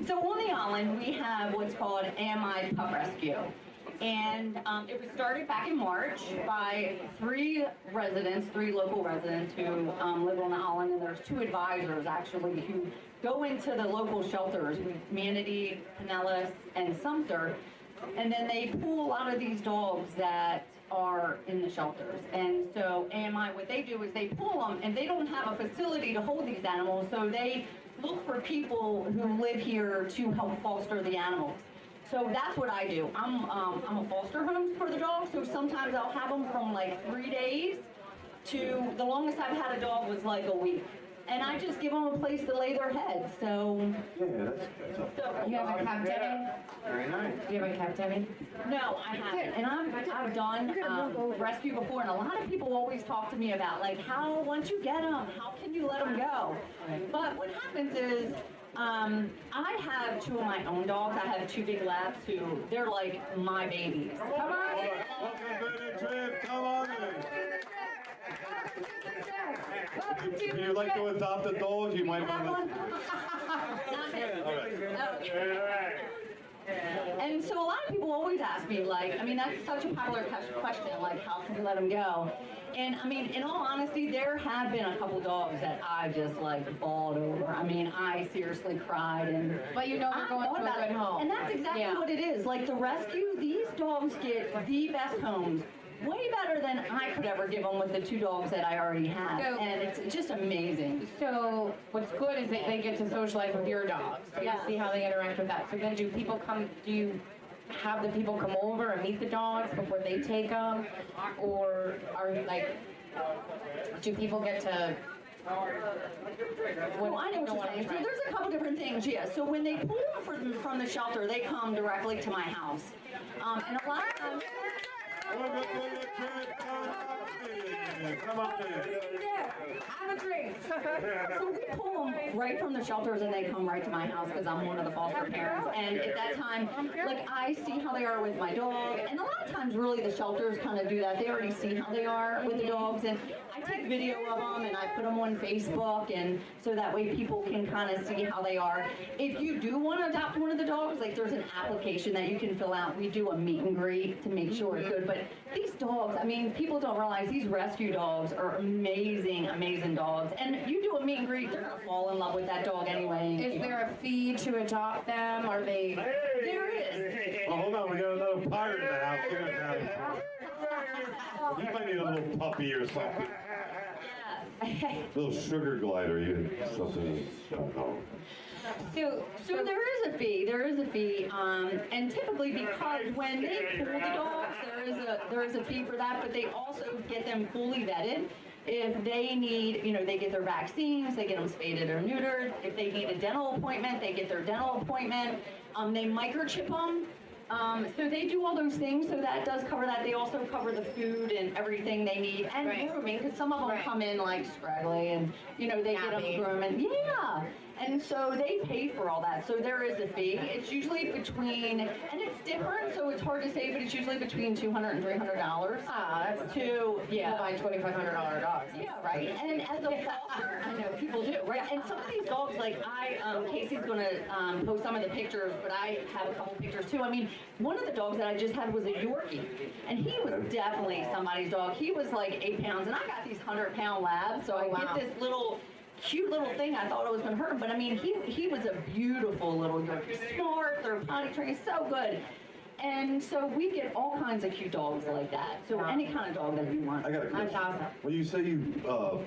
So on the island, we have what's called AMI Pup Rescue. And it was started back in March by three local residents who live on the island, and there's two advisors actually who go into the local shelters, Manatee, Pinellas, and Sumter, and then they pull a lot of these dogs that are in the shelters. And so AMI, what they do is they pull them, and they don't have a facility to hold these animals, so they look for people who live here to help foster the animals. So that's what I do. I'm a foster home for the dogs, so sometimes I'll have them from like 3 days to the longest I've had a dog was like a week. And I just give them a place to lay their head, so. Yeah, that's So, You have a captivity? very nice. Do you have a captivity? no, I haven't. And I've done rescue before, and a lot of people always talk to me about like, once you get them, how can you let them go? But what happens is, I have two of my own dogs. I have two big labs who, they're like my babies. Come on. Welcome to the trip. Come on in. If you like to adopt a dog, you might want to. And so a lot of people always ask me, like, I mean, that's such a popular question, like, how can we let them go? And I mean, in all honesty, there have been a couple dogs that I just like bawled over. I mean, I seriously cried, and But you know we're going to a good home. and that's exactly what it is. Like the rescue, these dogs get the best homes, way better than I could ever give them with the two dogs that I already have, So- and it's just amazing. So what's good is that they get to socialize with your dogs. So Yeah. you see how they interact with that. So then do you have the people come over and meet the dogs before they take them? Or are like, do people get to... Well, I know what you're saying. So there's a couple different things, yeah. So when they pull them from the shelter, they come directly to my house. And a lot of times... Welcome to the trip. Come on in. Have a drink. So we pull them right from the shelters and they come right to my house because I'm one of the foster parents. And at that time, like I see how they are with my dog. And a lot of times really the shelters kind of do that. They already see how they are with the dogs. And I take video of them and I put them on Facebook, and so that way people can kind of see how they are. If you do want to adopt one of the dogs, like there's an application that you can fill out. We do a meet and greet to make sure it's good. But these dogs, I mean, people don't realize these rescue dogs are amazing, amazing dogs. And you do a meet and greet, they're going to fall in love with that dog anyway. Is there a fee to adopt them? Are they... There is. Oh, hold on, we got another pirate in the house. Look at that. You might need a little puppy or something. Little sugar glider, something. So there is a fee. There is a fee, and typically because when they pull the dogs, there is a fee for that. But they also get them fully vetted. If they need, they get their vaccines, they get them spaded or neutered. If they need a dental appointment, they get their dental appointment. They microchip them. So they do all those things, so that does cover that. They also cover the food and everything they need, and grooming, because some of them come in like scraggly, and they get them grooming. Yeah, and so they pay for all that. So there is a fee. It's usually between, and it's different, so it's hard to say, but it's usually between $200 and $300. that's to people buy $2,500 dogs. Yeah, right. And as a foster, I know people do, right? And some of these dogs, like Casey's gonna post some of the pictures, but I have a couple pictures too. I mean, one of the dogs that I just had was a Yorkie, and he was definitely somebody's dog. He was like 8 pounds, and I got these 100-pound labs, so I get this cute little thing. I thought it was gonna hurt him, but I mean, he was a beautiful little Yorkie, smart. They're potty trained, so good. And so we get all kinds of cute dogs like that. So any kind of dog that you want. I got a question. Awesome. When you say you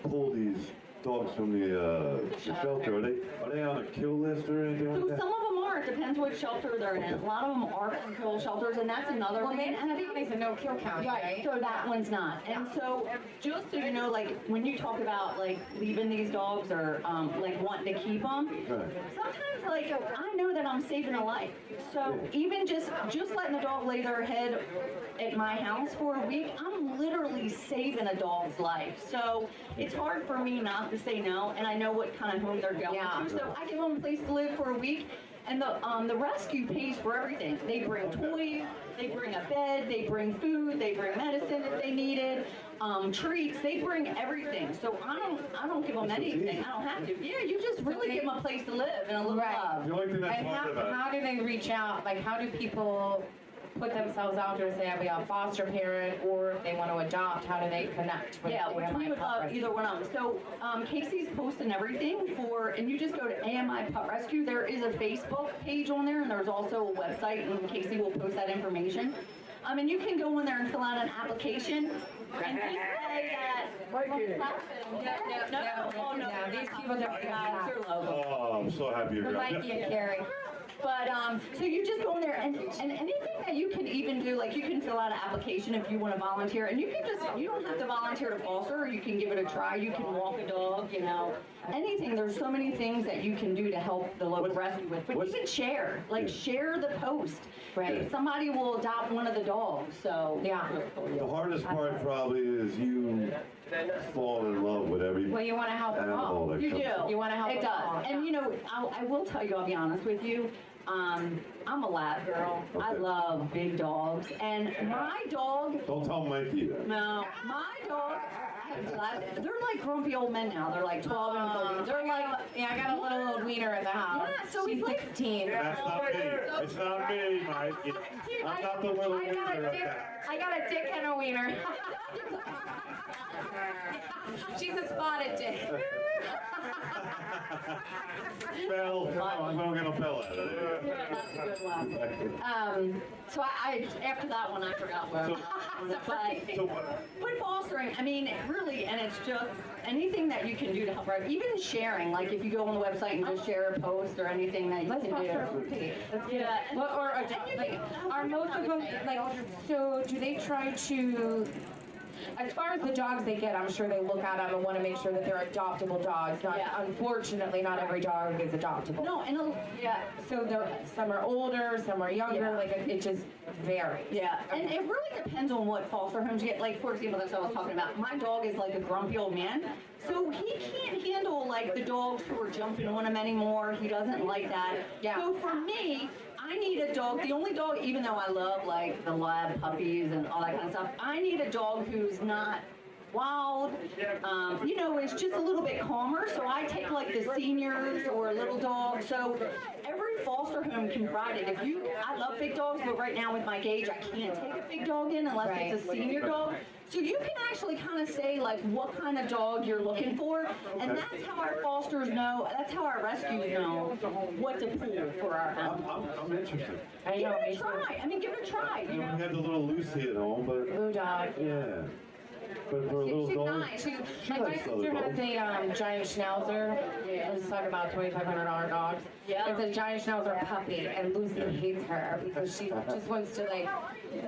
pull these dogs from the shelter, are they on a kill list or anything like So that? some of them are. It depends what shelter they're in. A lot of them are from kill shelters, and that's another Well, thing. Manatee is a no-kill county, right? So that one's not. And so just so you know, like when you talk about like leaving these dogs or like wanting to keep them, sometimes like I know that I'm saving a life. So even just letting the dog lay their head at my house for a week, I'm literally saving a dog's life. So it's hard for me not to say no, and I know what kind of home they're going to. So I give them a place to live for a week. And the rescue pays for everything. They bring toys, they bring a bed, they bring food, they bring medicine if they need it, treats. They bring everything. So I don't give them anything. I don't have to. Yeah, you just really give them a place to live and a little love. The only thing that's And hard about it. how do they reach out? Like, how do people put themselves out there and say, I'll be a foster parent, or if they want to adopt, how do they connect with Yeah, which we would Pup love Rescue? either one of them. So Casey's posting everything and you just go to AMI Pup Rescue. There is a Facebook page on there, and there's also a website, and Casey will post that information. And you can go in there and fill out an application. And just say that. No, these people don't it's your logo. Oh, I'm so happy you're Mikey and Carrie. But so you just go in there and anything that you can even do, like you can fill out an application if you want to volunteer, and you don't have to volunteer to foster, or you can give it a try. You can walk a dog, anything. There's so many things that you can do to help the local rescue with. But you can share the post. Right. Somebody will adopt one of the dogs. So Yeah. The hardest part probably is you fall in love with every Well, you want to help them animal all. that You comes do. up. You want to help It them all. does. And I will tell you, I'll be honest with you. I'm a lab girl. I Okay. love big dogs. And my dog, Don't tell Mikey that. no, my dog, they're like grumpy old men now. They're like 12 and 13. They're like, Yeah, I got a little old wiener in the house. Yeah, so She's he's like- 16. That's not me. It's not me, Mike. I'm not the little I got leader a of dick. that. I got a dick and a wiener. She's a spotted dick. Bell, I'm gonna get a bell out of it. that's a good one. So I after that one, I forgot where. So- So what? But fostering, I mean, really, and it's just anything that you can do to help out. Even sharing, like if you go on the website and just share a post or anything that you Let's can foster a do. puppy. Let's get Yeah. it. Or adopt. Like, are most of them like? So do they try to? As far as the dogs they get, I'm sure they look at them and want to make sure that they're adoptable dogs. Not, Yeah. Unfortunately, not every dog is adoptable. No, yeah. So some are older, some are younger. Yeah. Like it just varies. Yeah, and it really depends on what foster homes you get. Like, for example, that's what I was talking about. My dog is like a grumpy old man, so he can't handle like the dogs who are jumping on him anymore. He doesn't like that. Yeah. So for me, I need a dog. The only dog, even though I love like the lab puppies and all that kind of stuff, I need a dog who's not wild, is just a little bit calmer. So I take like the seniors or little dogs. So every foster home can provide it. I love big dogs, but right now with my gauge, I can't take a big dog in unless it's a senior dog. So you can actually kind of say like what kind of dog you're looking for, and that's how our fosters know, that's how our rescues know what to pull for our animals. I'm interested. I Give know. it Me a too. try. I mean, give it a try. We have the little Lucy at home, but Blue dog. yeah. But for a little She's dog, nice. Like my likes other sister has dogs. a giant schnauzer. I was talking about $2,500 dogs. Yeah. It's a giant schnauzer puppy, and Lucy hates her because she just wants to like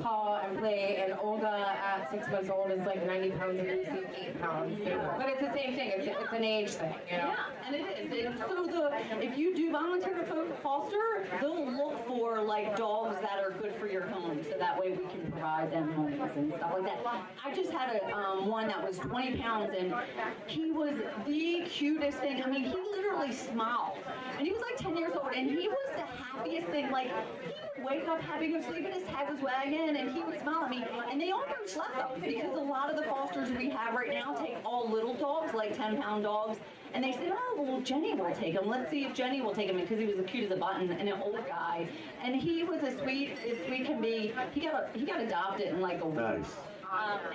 paw and play. And Olga at 6 months old is like 90 pounds, and Lucy is 8 pounds. But it's the same thing. It's an age thing, you know. Yeah, and it is. And so if you do volunteer to foster, they'll look for like dogs that are good for your home, so that way we can provide them homes and stuff like that. I just had one that was 20 pounds, and he was the cutest thing. I mean, he literally smiled, and he was like 10 years old, and he was the happiest thing. Like he would wake up happy, go to sleep, and his head was wagging, and he would smile at me. And they almost left them because a lot of the fosters we have right now take all little dogs, like 10-pound dogs. And they said, oh, well, Jenny will take him. Let's see if Jenny will take him, because he was as cute as a button and an old guy. And he was as sweet can be. He got adopted in like a week. nice.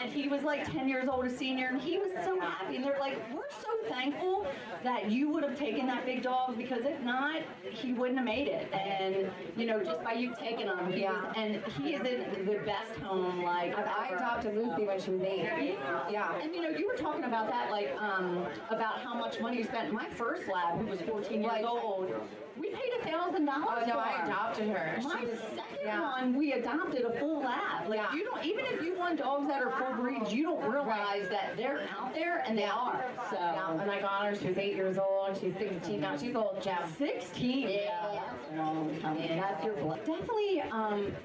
And he was like 10 years old, a senior, and he was so happy. And they're like, we're so thankful that you would have taken that big dog, because if not, he wouldn't have made it. And, just by you taking him, he is in the best home, like, I ever. adopted Lucy when she was 8. Yeah. And you were talking about that, like, about how much money you spent. My first lab, who was 14 years old, we paid $1,000 Oh no, for I her. adopted her. My She was second one, we adopted a full lab. Like, Yeah. you don't, even if you want dogs that are full breeds, you don't realize that they're out there, and they are. So, Yeah, and I got her. She was 8 years old. She's 16 now. She's old, Jeff. 16. Yeah. That's your blood. Definitely,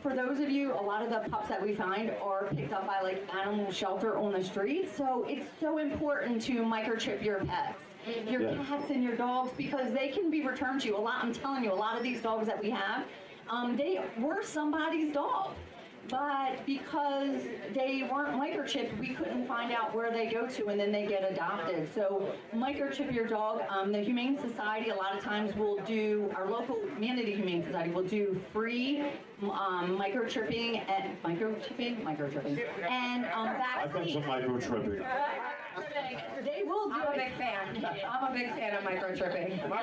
for those of you, a lot of the pups that we find are picked up by like animal shelter on the street. So it's so important to microchip your pets. your Yeah. cats and your dogs, because they can be returned to you. I'm telling you, a lot of these dogs that we have, they were somebody's dog. But because they weren't microchipped, we couldn't find out where they go to, and then they get adopted. So microchip your dog. The Humane Society a lot of times will do, our local Manatee Humane Society will do free microchipping and and I've done vaccine. some microtripping. They will do I'm a it. big fan. I'm a big fan of microchipping. But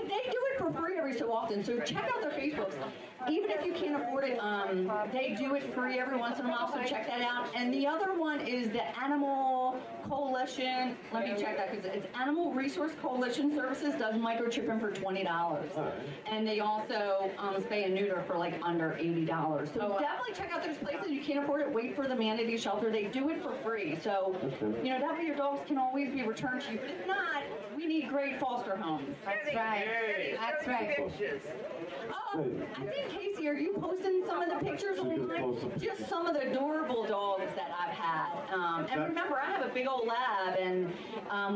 they do it for free every so often, so check out their Facebooks. Even if you can't afford it, they do it free every once in a while, so check that out. And the other one is the Animal Coalition. Let me check that, because it's Animal Resource Coalition Services does microchipping for $20. And they also spay and neuter for like under $80. So definitely check out those places. You can't afford it, wait for the Manatee Shelter. They do it for free. So, you know, that way your dogs can always be returned to you. But if not, we need great foster homes. That's right. That's right. I think, Casey, are you posting some of the pictures online? Just some of the adorable dogs that I've had. And remember, I have a big old lab and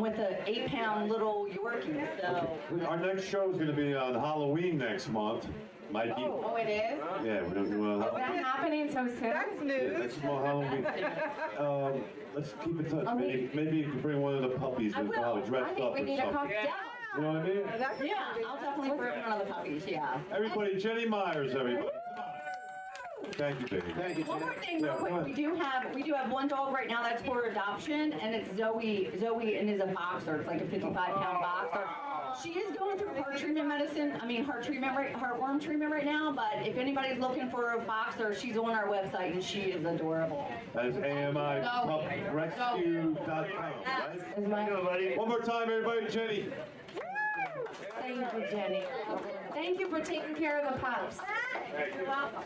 with an 8-pound little Yorkie. So. Our next show is going to be on Halloween next month. Mikey. Oh, it is? Yeah, we're doing Is that happening so soon? That's news. next month Halloween. Let's keep in touch. Maybe you can bring one of the puppies I and will. probably I dressed think up we or need a something. costume. You know what I mean? Yeah, I'll definitely bring one of the puppies, yeah. Everybody, Jenny Myers, everybody. Thank you, baby. Thank you. One more thing, real quick. We do have one dog right now that's for adoption, and it's Zoe. Zoe and is a boxer. It's like a 55-pound boxer. She is going through heartworm treatment right now. But if anybody's looking for a boxer, she's on our website, and she is adorable. That is AMIPupRescue.com, right? Is my- One more time, everybody, Jenny. Thank you, Jenny. Thank you for taking care of the pups. You're welcome.